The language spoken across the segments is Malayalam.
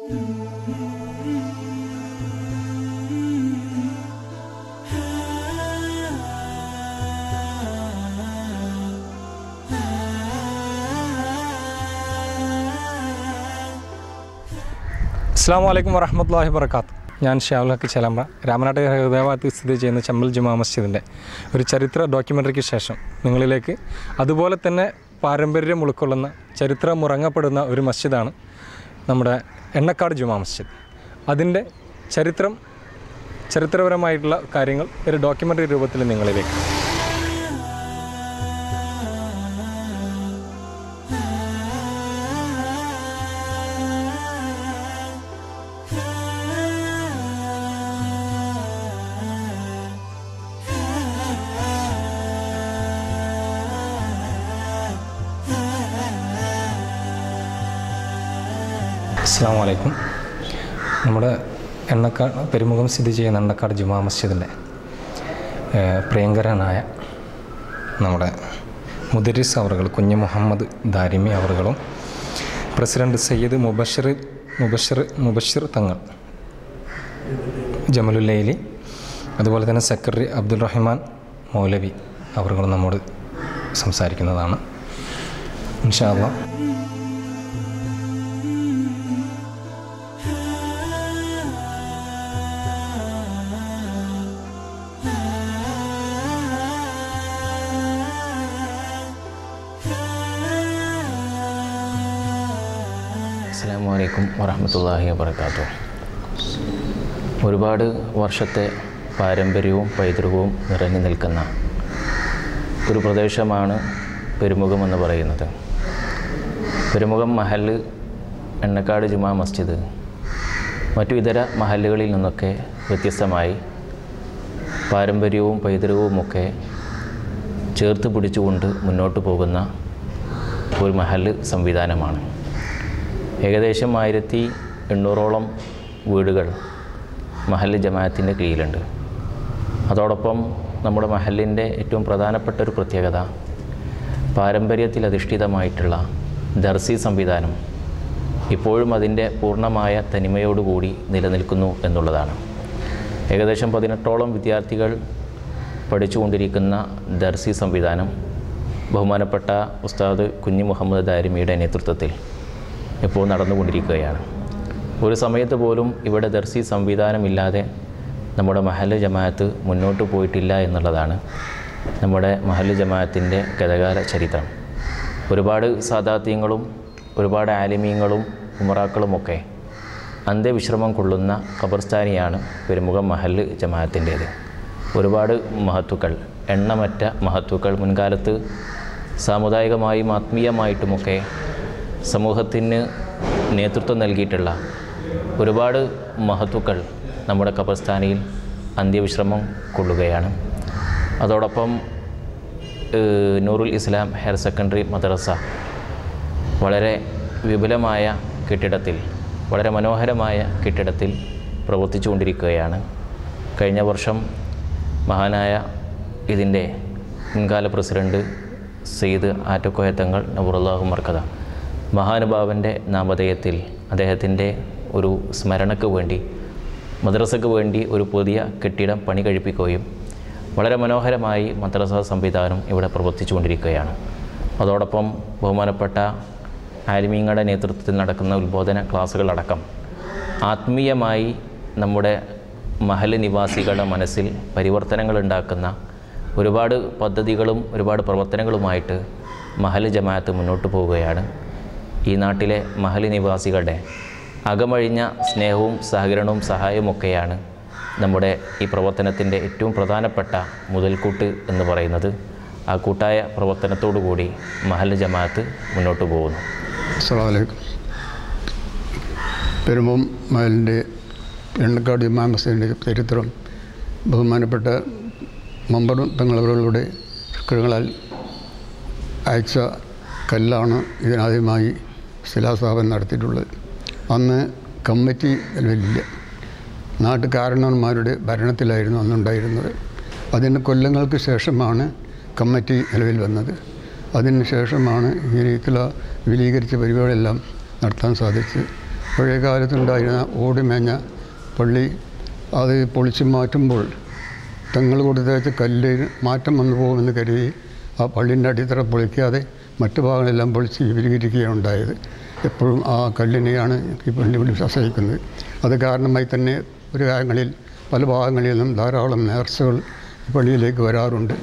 അസ്സലാമു അലൈക്കും വറഹ്മത്തുള്ളാഹി വബറകാത്ത്. ഞാൻ ഷാഉൽ ഹക്ക് ചലമ്പ്ര. രാമനാട്ട് ഹൃദയഭാഗത്ത് സ്ഥിതി ചെയ്യുന്ന ചമ്മൽ ജുമാ മസ്ജിദിൻ്റെ ഒരു ചരിത്ര ഡോക്യുമെൻ്ററിക്ക് ശേഷം നിങ്ങളിലേക്ക് അതുപോലെ തന്നെ പാരമ്പര്യം ഉൾക്കൊള്ളുന്ന ചരിത്രം ഉറങ്ങപ്പെടുന്ന ഒരു മസ്ജിദാണ് നമ്മുടെ എണ്ണക്കാട് ജുമാ മസ്ജിദ്. അതിൻ്റെ ചരിത്രപരമായിട്ടുള്ള കാര്യങ്ങൾ ഒരു ഡോക്യുമെൻ്ററി രൂപത്തിൽ നിങ്ങളിലേക്ക്. അസ്സലാമു അലൈക്കും. നമ്മുടെ പെരുമുഖം സ്ഥിതി ചെയ്യുന്ന എണ്ണക്കാട് ജുമാ മസ്ജിദിൻ്റെ പ്രിയങ്കരനായ നമ്മുടെ മുദരിസ് അവറുകൾ കുഞ്ഞ് മുഹമ്മദ് ദാരിമി അവറുകളും പ്രസിഡന്റ് സയ്യിദ് മുബഷിർ തങ്ങൾ ജമലുല്ലൈലി, അതുപോലെ തന്നെ സെക്രട്ടറി അബ്ദുൽ റഹ്മാൻ മൗലവി അവറുകളും നമ്മോട് സംസാരിക്കുന്നതാണ് ഇൻഷാ അല്ലാഹ്. അസ്സലാമു അലൈക്കും വറഹ്മത്തുള്ളാഹി വബറകാതുഹു. ഒരുപാട് വർഷത്തെ പാരമ്പര്യവും പൈതൃകവും നിറഞ്ഞു നിൽക്കുന്ന ഒരു പ്രദേശമാണ് പെരുമുഖം എന്ന് പറയുന്നത്. പെരുമുഖം മഹല്ല് എണ്ണക്കാട് ജുമാ മസ്ജിദ് മറ്റു ഇതര മഹല്ലുകളിൽ നിന്നൊക്കെ വ്യത്യസ്തമായി പാരമ്പര്യവും പൈതൃകവുമൊക്കെ ചേർത്ത് പിടിച്ചുകൊണ്ട് മുന്നോട്ട് പോകുന്ന ഒരു മഹല്ല് സംവിധാനമാണ്. ഏകദേശം 1800ഓളം വീടുകൾ മഹല്ല് ജമാഅത്തിൻ്റെ കീഴിലുണ്ട്. അതോടൊപ്പം നമ്മുടെ മഹല്ലിൻ്റെ ഏറ്റവും പ്രധാനപ്പെട്ട ഒരു പ്രത്യേകത പാരമ്പര്യത്തിൽ അധിഷ്ഠിതമായിട്ടുള്ള ദർസി സംവിധാനം ഇപ്പോഴും അതിൻ്റെ പൂർണ്ണമായ തനിമയോടുകൂടി നിലനിൽക്കുന്നു എന്നുള്ളതാണ്. ഏകദേശം 18ഓളം വിദ്യാർത്ഥികൾ പഠിച്ചുകൊണ്ടിരിക്കുന്ന ദർസി സംവിധാനം ബഹുമാനപ്പെട്ട ഉസ്താദ് കുഞ്ഞ് മുഹമ്മദ് ദാരിമിയുടെ നേതൃത്വത്തിൽ ഇപ്പോൾ നടന്നുകൊണ്ടിരിക്കുകയാണ്. ഒരു സമയത്ത് പോലും ഇവിടെ ദർസി സംവിധാനമില്ലാതെ നമ്മുടെ മഹല്ല് ജമാഅത്ത് മുന്നോട്ട് പോയിട്ടില്ല എന്നുള്ളതാണ് നമ്മുടെ മഹല്ല് ജമാഅത്തിൻ്റെ ഗതകാല ചരിത്രം. ഒരുപാട് സാദാത്യങ്ങളും ഒരുപാട് ആലിമീങ്ങളും ഉമറാക്കളുമൊക്കെ അന്ത്യവിശ്രമം കൊള്ളുന്ന ഖബർസ്ഥാനിയാണ് പെരുമുഖം മഹല്ല് ജമാഅത്തിൻ്റേത്. ഒരുപാട് മഹത്തുക്കൾ, എണ്ണമറ്റ മഹത്തുക്കൾ മുൻകാലത്ത് സാമുദായികമായും ആത്മീയമായിട്ടുമൊക്കെ സമൂഹത്തിന് നേതൃത്വം നൽകിയിട്ടുള്ള ഒരുപാട് മഹത്തുക്കൾ നമ്മുടെ ഖബർസ്ഥാനിയിൽ അന്ത്യവിശ്രമം കൊള്ളുകയാണ്. അതോടൊപ്പം നൂറുൽ ഇസ്ലാം ഹയർ സെക്കൻഡറി മദ്രസ വളരെ വിപുലമായ കെട്ടിടത്തിൽ, വളരെ മനോഹരമായ കെട്ടിടത്തിൽ പ്രവർത്തിച്ചു കൊണ്ടിരിക്കുകയാണ്. കഴിഞ്ഞ വർഷം മഹാനായ ഇതിൻ്റെ മുൻകാല പ്രസിഡന്റ് സയ്യിദ് ആറ്റക്കോയ തങ്ങൾ നബറുല്ലാഹു മർക്കദ മഹാനുഭാവൻ്റെ നാമധേയത്തിൽ അദ്ദേഹത്തിൻ്റെ ഒരു സ്മരണയ്ക്ക് വേണ്ടി മദ്രസയ്ക്ക് വേണ്ടി ഒരു പുതിയ കെട്ടിടം പണി കഴിപ്പിക്കുകയും വളരെ മനോഹരമായി മദ്രസ സംവിധാനം ഇവിടെ പ്രവർത്തിച്ചു കൊണ്ടിരിക്കുകയാണ്. അതോടൊപ്പം ബഹുമാനപ്പെട്ട ആലിമീങ്ങളുടെ നേതൃത്വത്തിൽ നടക്കുന്ന ഉത്ബോധന ക്ലാസ്സുകളടക്കം ആത്മീയമായി നമ്മുടെ മഹല്ല് നിവാസികളുടെ മനസ്സിൽ പരിവർത്തനങ്ങൾ ഉണ്ടാക്കുന്ന ഒരുപാട് പദ്ധതികളും ഒരുപാട് പ്രവർത്തനങ്ങളുമായിട്ട് മഹല്ല് ജമാഅത്ത് മുന്നോട്ട് പോവുകയാണ്. ഈ നാട്ടിലെ മഹല്ല് നിവാസികളുടെ അകമഴിഞ്ഞ സ്നേഹവും സഹകരണവും സഹായവുമൊക്കെയാണ് നമ്മുടെ ഈ പ്രവർത്തനത്തിൻ്റെ ഏറ്റവും പ്രധാനപ്പെട്ട മുതൽക്കൂട്ട് എന്ന് പറയുന്നത്. ആ കൂട്ടായ പ്രവർത്തനത്തോടു കൂടി മഹല്ല് ജമാഅത്ത് മുന്നോട്ട് പോകുന്നു. അസ്സലാമു അലൈക്കും. പെരുമുഖം മഹലിൻ്റെ എണ്ണക്കാട് ജുമാ മസ്ജിദിൻ്റെ ചരിത്രം ബഹുമാനപ്പെട്ട മമ്പർ തങ്ങളവരുടെ ശുക്രങ്ങളാൽ അയച്ച കല്ലാണ് ഇതിനാദ്യമായി ശിലാസ്ഥാപനം നടത്തിയിട്ടുള്ളത്. അന്ന് കമ്മിറ്റി നിലവിലില്ല. നാട്ടുകാരണവന്മാരുടെ ഭരണത്തിലായിരുന്നു അന്നുണ്ടായിരുന്നത്. അതിന് കൊല്ലങ്ങൾക്ക് ശേഷമാണ് കമ്മിറ്റി നിലവിൽ വന്നത്. അതിന് ശേഷമാണ് ഈ രീതിയിലുള്ള വിപുലീകരിച്ച പരിപാടികളെല്ലാം നടത്താൻ സാധിച്ച് പഴയ കാലത്തുണ്ടായിരുന്ന ഓടുമേഞ്ഞ പള്ളി അത് പൊളിച്ചു മാറ്റുമ്പോൾ തങ്ങൾ കൊടുത്ത കല്ല് മാറ്റം വന്നു പോകുമെന്ന് കരുതി ആ പള്ളിൻ്റെ അടിത്തറ പൊളിക്കാതെ മറ്റു ഭാഗങ്ങളെല്ലാം പൊളിച്ച് വിപുലീകരിക്കുകയാണ് ഉണ്ടായത്. എപ്പോഴും ആ കല്ലിനെയാണ് ഈ പള്ളി ആശ്രയിക്കുന്നത്. അത് കാരണമായി തന്നെ ഒരു കാര്യങ്ങളിൽ പല ഭാഗങ്ങളിൽ നിന്നും ധാരാളം നേർച്ചകൾ പള്ളിയിലേക്ക് വരാറുണ്ട്.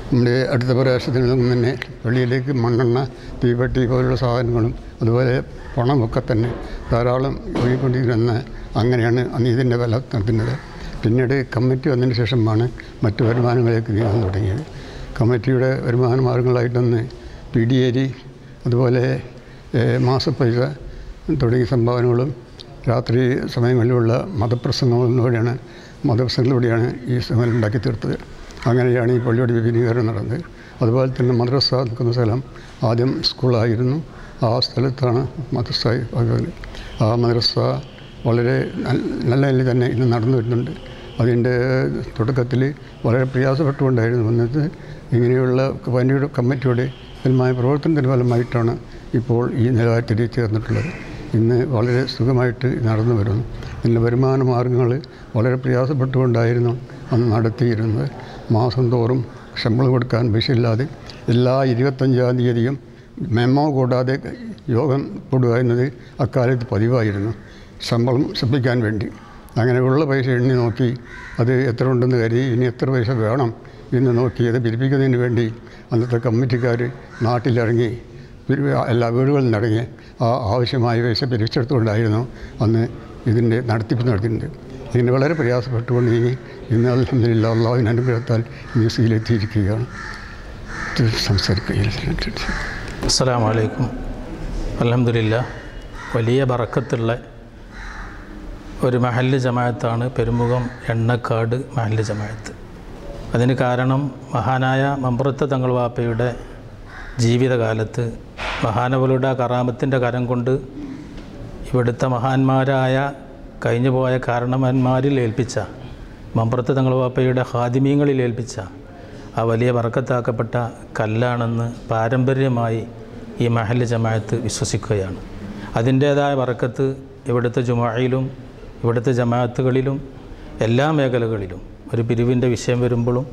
നമ്മുടെ അടുത്ത പ്രദേശത്തിൽ നിന്നും തന്നെ പള്ളിയിലേക്ക് മണ്ണെണ്ണ, തീപ്പെട്ടി പോലുള്ള സാധനങ്ങളും അതുപോലെ പണമൊക്കെ തന്നെ ധാരാളം ഒഴുകിക്കൊണ്ടിരുന്ന അങ്ങനെയാണ് അന്ന് ഇതിൻ്റെ വില നടത്തുന്നത്. പിന്നീട് കമ്മിറ്റി വന്നതിന് ശേഷമാണ് മറ്റ് വരുമാനങ്ങളിലേക്ക് നീങ്ങാൻ തുടങ്ങിയത്. കമ്മിറ്റിയുടെ വരുമാന മാർഗങ്ങളായിട്ടൊന്ന് പിടിയേരി, അതുപോലെ മാസപ്പൈസ തുടങ്ങിയ സംഭാവനകളും രാത്രി സമയങ്ങളിലുള്ള മതപ്രസംഗങ്ങളിലൂടെയാണ് ഈ സമയം ഉണ്ടാക്കി തീർത്തത്. അങ്ങനെയാണ് ഈ പള്ളിയുടെ വിപുലീകരണം നടന്നത്. അതുപോലെ തന്നെ മദ്രസ നിൽക്കുന്ന സ്ഥലം ആദ്യം സ്കൂളായിരുന്നു. ആ സ്ഥലത്താണ് മദ്രസ. ആ മദ്രസ വളരെ നല്ല നിലയിൽ തന്നെ ഇന്ന് നടന്നു വരുന്നുണ്ട്. അതിൻ്റെ തുടക്കത്തിൽ വളരെ പ്രയാസപ്പെട്ടുകൊണ്ടായിരുന്നു വന്നത്. ഇങ്ങനെയുള്ള കമ്മിറ്റിയുടെ ഫലമായ പ്രവർത്തനത്തിൻ്റെ ഫലമായിട്ടാണ് ഇപ്പോൾ ഈ നിലവാരത്തിൽ ചേർന്നിട്ടുള്ളത്. ഇന്ന് വളരെ സുഖമായിട്ട് നടന്നു വരുന്നു. ഇതിൻ്റെ വരുമാന മാർഗങ്ങൾ വളരെ പ്രയാസപ്പെട്ടുകൊണ്ടായിരുന്നു അന്ന് നടത്തിയിരുന്നത്. മാസം തോറും ശമ്പളം കൊടുക്കാൻ പൈസയില്ലാതെ എല്ലാ 25-ാം തീയതിയും മെമ്മോ കൂടാതെ യോഗം കൂടുക എന്നത് അക്കാലത്ത് പതിവായിരുന്നു, ശമ്പളം ശ്രദ്ധിക്കാൻ വേണ്ടി. അങ്ങനെയുള്ള പൈസ എണ്ണി നോക്കി അത് എത്ര ഉണ്ടെന്ന് കരുതി ഇനി എത്ര പൈസ വേണം എന്ന് നോക്കി അത് പിരിപ്പിക്കുന്നതിന് വേണ്ടി അന്നത്തെ കമ്മിറ്റിക്കാർ നാട്ടിലിറങ്ങി എല്ലാ വീടുകളിൽ നിന്നിറങ്ങി ആ ആവശ്യമായ പൈസ പിരിച്ചെടുത്തുകൊണ്ടായിരുന്നു അന്ന് ഇതിൻ്റെ നടത്തിയിട്ടുണ്ട്. ഇതിന് വളരെ പ്രയാസപ്പെട്ടുകൊണ്ട് നീങ്ങി ഇന്ന് അൽഹംദുലില്ലാ അല്ലാഹുവിൻ്റെ അനുഗ്രഹത്താൽ ന്യൂസിലെത്തിയിരിക്കുകയാണ്. സംസാരിക്കുകയില്ല. അസ്സലാമു അലൈക്കും. അൽഹംദുലില്ലാ, വലിയ ബറക്കത്തുള്ള ഒരു മഹല്ല് ജമാഅത്താണ് പെരുമുഖം എണ്ണക്കാട് മഹല്ല് ജമാഅത്ത്. അതിന് കാരണം മഹാനായ മമ്പ്രത്ത് തങ്ങൾ വാപ്പയുടെ ജീവിതകാലത്ത് മഹാനവരുടെ കറാമത്തിൻ്റെ കരം കൊണ്ട് ഇവിടുത്തെ മഹാന്മാരായ കഴിഞ്ഞുപോയ കാരണവന്മാരിൽ ഏൽപ്പിച്ച, മമ്പ്രത്ത് തങ്ങൾ വാപ്പയുടെ ഹാദിമീങ്ങളിൽ ഏൽപ്പിച്ച ആ വലിയ ബറക്കത്താക്കപ്പെട്ട കല്ലാണെന്ന് പാരമ്പര്യമായി ഈ മഹല്ല് ജമാഅത്ത് വിശ്വസിക്കുകയാണ്. അതിൻ്റേതായ ബറക്കത്ത് ഇവിടുത്തെ ജുമുഅയിലും ഇവിടുത്തെ ജമാഅത്തുകളിലും എല്ലാ മേഖലകളിലും, ഒരു പിരിവിൻ്റെ വിഷയം വരുമ്പോഴും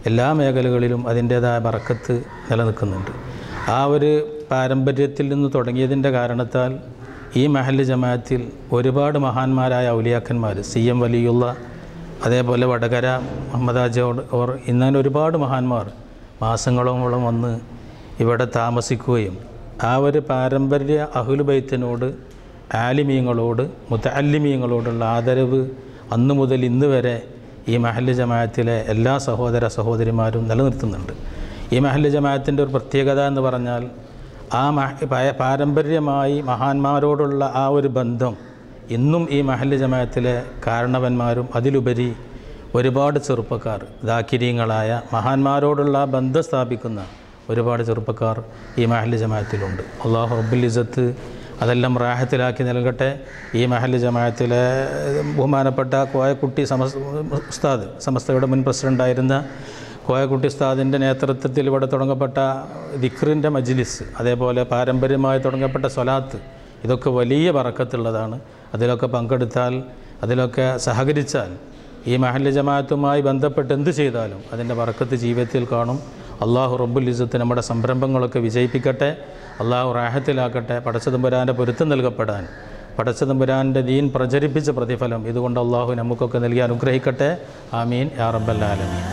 എല്ലാ മേഖലകളിലും അതിൻ്റേതായ ബറക്കത്ത് നിലനിൽക്കുന്നുണ്ട്. ആ ഒരു പാരമ്പര്യത്തിൽ നിന്ന് തുടങ്ങിയതിൻ്റെ കാരണത്താൽ ഈ മഹല്ല് ജമാഅത്തിൽ ഒരുപാട് മഹാന്മാരായ ഔലിയാക്കന്മാർ, CM വലിയുള്ള, അതേപോലെ വടകര മുഹമ്മദ് ഹാജി ഓർ ഇങ്ങനെ ഒരുപാട് മഹാന്മാർ മാസങ്ങളോളം വന്ന് ഇവിടെ താമസിക്കുകയും ആ ഒരു പാരമ്പര്യ അഹ്ലു ബൈത്തിനോട്, ആലിമീങ്ങളോട്, മുതഅല്ലിമീങ്ങളോടുള്ള ആദരവ് അന്നു മുതൽ ഇന്ന് വരെ ഈ മഹല്ല് ജമാഅത്തിലെ എല്ലാ സഹോദര സഹോദരിമാരും നിലനിർത്തുന്നുണ്ട്. ഈ മഹല്ല് ജമാഅത്തിൻ്റെ ഒരു പ്രത്യേകത എന്ന് പറഞ്ഞാൽ ആ പാരമ്പര്യമായി മഹാന്മാരോടുള്ള ആ ഒരു ബന്ധം ഇന്നും ഈ മഹല്ല് ജമാഅത്തിലെ കാരണവന്മാരും അതിലുപരി ഒരുപാട് ചെറുപ്പക്കാർ, ദാക്കിരീങ്ങളായ മഹാന്മാരോടുള്ള ബന്ധം സ്ഥാപിക്കുന്ന ഒരുപാട് ചെറുപ്പക്കാർ ഈ മഹല്ല് ജമാഅത്തിലുണ്ട്. അല്ലാഹു റബ്ബുൽ ഇസ്സത്ത് അതെല്ലാം റാഹത്തിലാക്കി നൽകട്ടെ. ഈ മഹല്ല് ജമാഅത്തിലെ ബഹുമാനപ്പെട്ട കോയക്കുട്ടി ഉസ്താദ്, സമസ്തയുടെ മുൻ പ്രസിഡൻ്റായിരുന്ന കോയക്കുട്ടി ഉസ്താദിൻ്റെ നേതൃത്വത്തിൽ ഇവിടെ തുടങ്ങപ്പെട്ട ദിക്റിൻ്റെ മജ്ലിസ്, അതേപോലെ പാരമ്പര്യമായി തുടങ്ങപ്പെട്ട സ്വലാത്ത്, ഇതൊക്കെ വലിയ ബറക്കത്തുള്ളതാണ്. അതിലൊക്കെ പങ്കെടുത്താൽ, അതിലൊക്കെ സഹകരിച്ചാൽ, ഈ മഹല്ല് ജമാഅത്തുമായി ബന്ധപ്പെട്ട് എന്ത് ചെയ്താലും അതിൻ്റെ ബറക്കത്ത് ജീവിതത്തിൽ കാണും. അള്ളാഹു റബ്ബുൽ ഇസ്സത്ത് നമ്മുടെ സംരംഭങ്ങളൊക്കെ വിജയിപ്പിക്കട്ടെ. അള്ളാഹു റാഹത്തിലാക്കട്ടെ. പടച്ചതമ്പുരാൻ്റെ പൊരുത്തം നൽകപ്പെടാൻ, പടച്ചതമ്പുരാൻ്റെ ദീൻ പ്രചരിപ്പിച്ച പ്രതിഫലം ഇതുകൊണ്ട് അള്ളാഹു നമുക്കൊക്കെ നൽകി അനുഗ്രഹിക്കട്ടെ. ആമീൻ യാ റബ്ബൽ ആലമീൻ.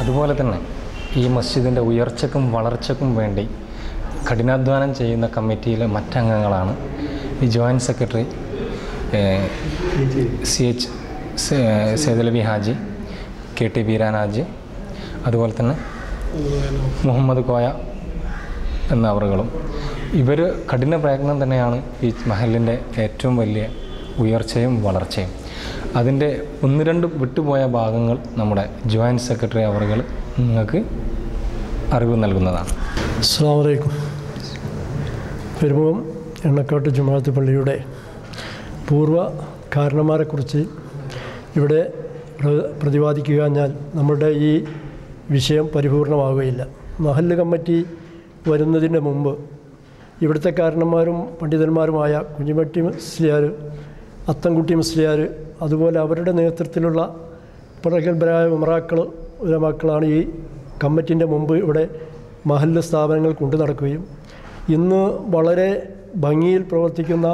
അതുപോലെ തന്നെ ഈ മസ്ജിദിൻ്റെ ഉയർച്ചയ്ക്കും വളർച്ചയ്ക്കും വേണ്ടി കഠിനാധ്വാനം ചെയ്യുന്ന കമ്മിറ്റിയിലെ മറ്റംഗങ്ങളാണ് ഈ joint secretary CH Saidalavi Haji, KT Beeran Haji, അതുപോലെ തന്നെ മുഹമ്മദ് കോയ എന്നവറുകളും. ഇവർ കഠിന പ്രയത്നം തന്നെയാണ് ഈ മഹലിൻ്റെ ഏറ്റവും വലിയ ഉയർച്ചയും വളർച്ചയും. അതിൻ്റെ ഒന്ന് രണ്ട് വിട്ടുപോയ ഭാഗങ്ങൾ നമ്മുടെ ജോയിൻറ്റ് സെക്രട്ടറി അവറുകൾ നിങ്ങൾക്ക് അറിവ് നൽകുന്നതാണ്. അസ്സലാമു അലൈക്കും. പെരുമുഖം എണ്ണക്കാട്ട് ജുമാഅത്ത് പള്ളിയുടെ പൂർവ്വ കാരണന്മാരെക്കുറിച്ച് ഇവിടെ പ്രതിപാദിക്കുക എന്നാൽ നമ്മളുടെ ഈ വിഷയം പരിപൂർണമാവുകയില്ല. മഹല്ല് കമ്മിറ്റി വരുന്നതിന് മുമ്പ് ഇവിടുത്തെ കാരണന്മാരും പണ്ഡിതന്മാരുമായ കുഞ്ഞിമട്ടി മുസ്ലിയാർ, അത്തൻകുട്ടി മുസ്ലിയാർ, അതുപോലെ അവരുടെ നേതൃത്വത്തിലുള്ള പ്രഗത്ഭരായ ഉലമാക്കളാണ് ഈ കമ്മിറ്റിൻ്റെ മുമ്പ് ഇവിടെ മഹല്ല് സ്ഥാപനങ്ങൾ കൊണ്ടു നടക്കുകയും ഇന്ന് വളരെ ഭംഗിയിൽ പ്രവർത്തിക്കുന്ന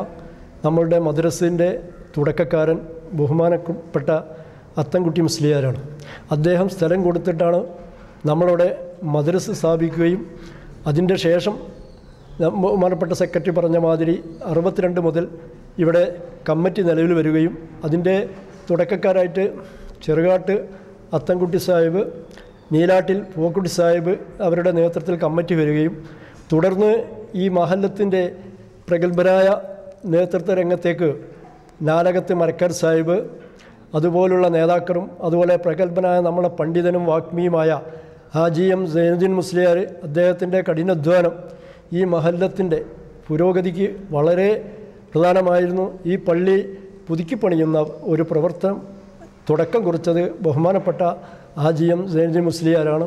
നമ്മളുടെ മദ്രസിൻ്റെ തുടക്കക്കാരൻ ബഹുമാനപ്പെട്ട അത്തൻകുട്ടി മുസ്ലിയാരാണ്. അദ്ദേഹം സ്ഥലം കൊടുത്തിട്ടാണ് നമ്മളിവിടെ മദ്രസ് സ്ഥാപിക്കുകയും അതിൻ്റെ ശേഷം ബഹുമാനപ്പെട്ട സെക്രട്ടറി പറഞ്ഞ മാതിരി 62 മുതൽ ഇവിടെ കമ്മിറ്റി നിലവിൽ വരികയും അതിൻ്റെ തുടക്കക്കാരായിട്ട് ചെറുകാട്ട് അത്തൻകുട്ടി സാഹിബ്, നീലാട്ടിൽ പൂക്കുട്ടി സാഹിബ് അവരുടെ നേതൃത്വത്തിൽ കമ്മിറ്റി വരികയും തുടർന്ന് ഈ മഹല്ലത്തിൻ്റെ പ്രഗത്ഭരായ നേതൃത്വ രംഗത്തേക്ക് നാലകത്ത് മരക്കാർ സാഹിബ് അതുപോലുള്ള നേതാക്കളും അതുപോലെ പ്രഗത്ഭനായ നമ്മുടെ പണ്ഡിതനും വാഗ്മിയുമായ ഹാജി എം സൈനുദ്ദീൻ മുസ്ലിയാർ, അദ്ദേഹത്തിൻ്റെ കഠിനാധ്വാനം ഈ മഹല്ലത്തിൻ്റെ പുരോഗതിക്ക് വളരെ പ്രധാനമായിരുന്നു. ഈ പള്ളി പുതുക്കിപ്പണിയുന്ന ഒരു പ്രവർത്തനം തുടക്കം കുറിച്ചത് ബഹുമാനപ്പെട്ട ഹാജി എം സൈനുദ്ദീൻ മുസ്ലിയാരാണ്.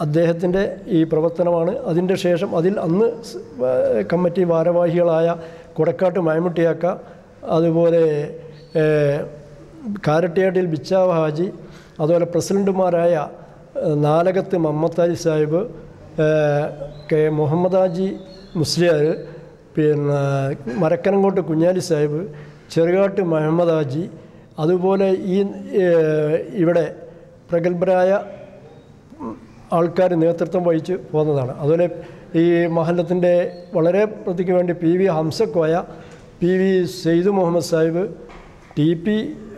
അദ്ദേഹത്തിൻ്റെ ഈ പ്രവർത്തനമാണ്. അതിൻ്റെ ശേഷം അതിൽ അന്ന് കമ്മിറ്റി ഭാരവാഹികളായ കൊടക്കാട്ട് മൈമുട്ടിയാക്ക, അതുപോലെ കാരട്ടിയാട്ടിൽ ബിച്ചാവ ഹാജി, അതുപോലെ പ്രസിഡൻറ്റുമാരായ നാലകത്ത് മമ്മത്താജി സാഹിബ്, കെ മുഹമ്മദ് ഹാജി മുസ്ലിയാർ, പിന്നെ മരക്കനങ്കോട്ട് കുഞ്ഞാലി സാഹിബ്, ചെറുകാട്ട് മുഹമ്മദ് ഹാജി, അതുപോലെ ഈ ഇവിടെ പ്രഗത്ഭരായ ആൾക്കാർ നേതൃത്വം വഹിച്ച് പോകുന്നതാണ്. അതുപോലെ ഈ മഹല്ലത്തിൻ്റെ വളരെ പ്രതിക്ക് വേണ്ടി PV Hamsakoya, PV Syed Muhammad Sahib, TP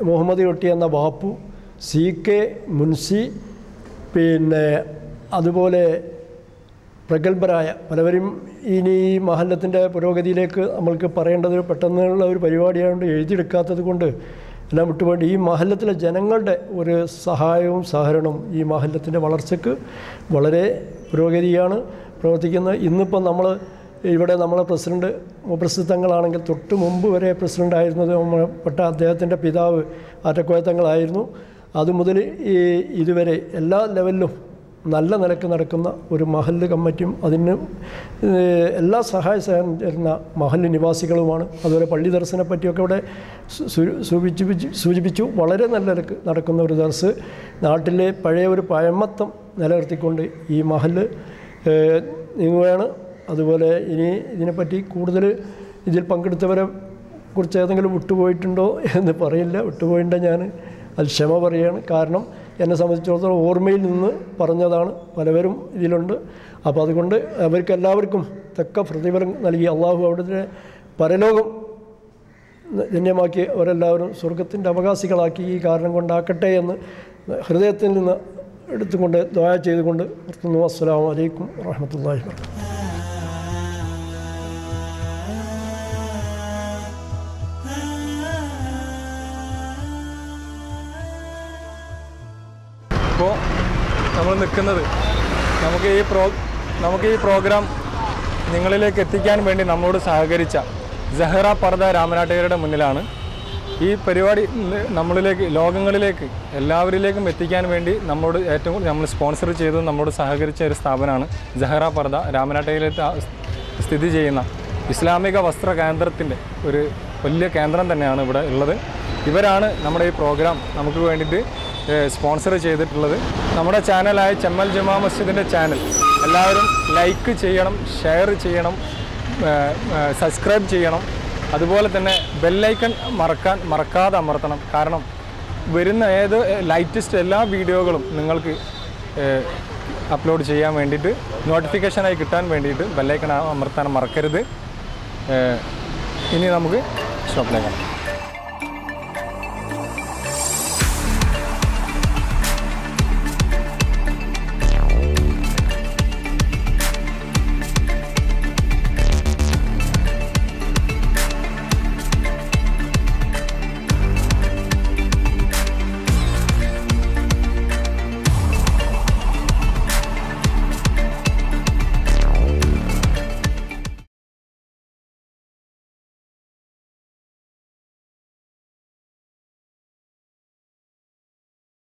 Muhammad ഒട്ടി എന്ന ബാപ്പു, CK മുൻസി, പിന്നെ അതുപോലെ പ്രഗത്ഭരായ പലവരും ഇനി ഈ മഹല്ലത്തിൻ്റെ പുരോഗതിയിലേക്ക് നമ്മൾക്ക് പറയേണ്ടത് പെട്ടെന്നുള്ള ഒരു പരിപാടിയായതുകൊണ്ട് എഴുതിയെടുക്കാത്തത് കൊണ്ട് എല്ലാം വിട്ടുപോയി. ഈ മഹല്ലത്തിലെ ജനങ്ങളുടെ ഒരു സഹായവും സഹകരണവും ഈ മഹല്ലത്തിൻ്റെ വളർച്ചയ്ക്ക് വളരെ പുരോഗതിയാണ് പ്രവർത്തിക്കുന്നത്. ഇന്നിപ്പം നമ്മൾ ഇവിടെ നമ്മളെ പ്രസിഡൻറ്റ് മുപ്രസിദ്ധങ്ങളാണെങ്കിൽ തൊട്ട് മുമ്പ് വരെ പ്രസിഡൻ്റായിരുന്നത് പെട്ട അദ്ദേഹത്തിൻ്റെ പിതാവ് ആറ്റക്കോയത്തങ്ങളായിരുന്നു. അതുമുതൽ ഇതുവരെ എല്ലാ ലെവലിലും നല്ല നിലക്ക് നടക്കുന്ന ഒരു മഹല്ല് കമ്മിറ്റിയും അതിന് എല്ലാ സഹായ സഹകരണം തരുന്ന മഹല്ല് നിവാസികളുമാണ്. അതുപോലെ പള്ളി ദർശനെ പറ്റിയൊക്കെ ഇവിടെ സൂചിപ്പിച്ചു. വളരെ നല്ല നിലക്ക് നടക്കുന്ന ഒരു ദർസ് നാട്ടിലെ പഴയ ഒരു പഴമത്തം നിലനിർത്തിക്കൊണ്ട് ഈ മഹല്ല് നീങ്ങുകയാണ്. അതുപോലെ ഇനി ഇതിനെപ്പറ്റി കൂടുതൽ ഇതിൽ പങ്കെടുത്തവരെ കുറിച്ച് ഏതെങ്കിലും വിട്ടുപോയിട്ടുണ്ടോ എന്ന് പറയില്ല. വിട്ടുപോയിട്ടുണ്ടെങ്കിൽ ഞാൻ അത് ക്ഷമ പറയുകയാണ്. കാരണം എന്നെ സംബന്ധിച്ചിടത്തോളം ഓർമ്മയിൽ നിന്ന് പറഞ്ഞതാണ്. പലവരും ഇതിലുണ്ട്. അപ്പോൾ അതുകൊണ്ട് അവർക്കെല്ലാവർക്കും തക്ക പ്രതിഫലം നൽകി അള്ളാഹു അവിടുത്തെ പരലോകം ധന്യമാക്കി അവരെല്ലാവരും സ്വർഗത്തിൻ്റെ അവകാശികളാക്കി ഈ കാരണം കൊണ്ടാക്കട്ടെ എന്ന് ഹൃദയത്തിൽ നിന്ന് എടുത്തുകൊണ്ട് ദുആ ചെയ്തുകൊണ്ട് നിർത്തുന്നു. അസ്സലാമു അലൈക്കും വറഹ്മത്തുള്ളാഹി വബറകാതുഹു. ഇപ്പോൾ നമ്മൾ നിൽക്കുന്നത് നമുക്ക് ഈ പ്രോഗ്രാം നിങ്ങളിലേക്ക് എത്തിക്കാൻ വേണ്ടി നമ്മളോട് സഹകരിച്ച സഹറ പർദ രാമനാട്ടുകാരുടെ മുന്നിലാണ്. ഈ പരിപാടി ലോകങ്ങളിലേക്ക് എല്ലാവരിലേക്കും എത്തിക്കാൻ വേണ്ടി നമ്മളോട് ഏറ്റവും കൂടുതൽ നമ്മൾ സ്പോൺസർ ചെയ്ത് നമ്മളോട് സഹകരിച്ച ഒരു സ്ഥാപനമാണ് സഹറ പർദ. രാമനാട്ടുകരയിലേക്ക് സ്ഥിതി ചെയ്യുന്ന ഇസ്ലാമിക വസ്ത്ര കേന്ദ്രത്തിൻ്റെ ഒരു വലിയ കേന്ദ്രം തന്നെയാണ് ഇവിടെ ഉള്ളത്. ഇവരാണ് നമ്മുടെ ഈ പ്രോഗ്രാം നമുക്ക് വേണ്ടിയിട്ട് സ്പോൺസർ ചെയ്തിട്ടുള്ളത്. നമ്മുടെ ചാനലായ ചെമ്മൽ ജുമാ മസ്ജിദിൻ്റെ ചാനൽ എല്ലാവരും ലൈക്ക് ചെയ്യണം, ഷെയർ ചെയ്യണം, സബ്സ്ക്രൈബ് ചെയ്യണം. അതുപോലെ തന്നെ ബെല്ലൈക്കൺ മറക്കാതെ അമർത്തണം. കാരണം വരുന്ന ലേറ്റസ്റ്റ് എല്ലാ വീഡിയോകളും നിങ്ങൾക്ക് അപ്ലോഡ് ചെയ്യാൻ വേണ്ടിയിട്ട് നോട്ടിഫിക്കേഷനായി കിട്ടാൻ വേണ്ടിയിട്ട് ബെല്ലൈക്കൺ അമർത്താൻ മറക്കരുത്. ഇനി നമുക്ക് സ്റ്റോപ്പിലേക്കാണ്.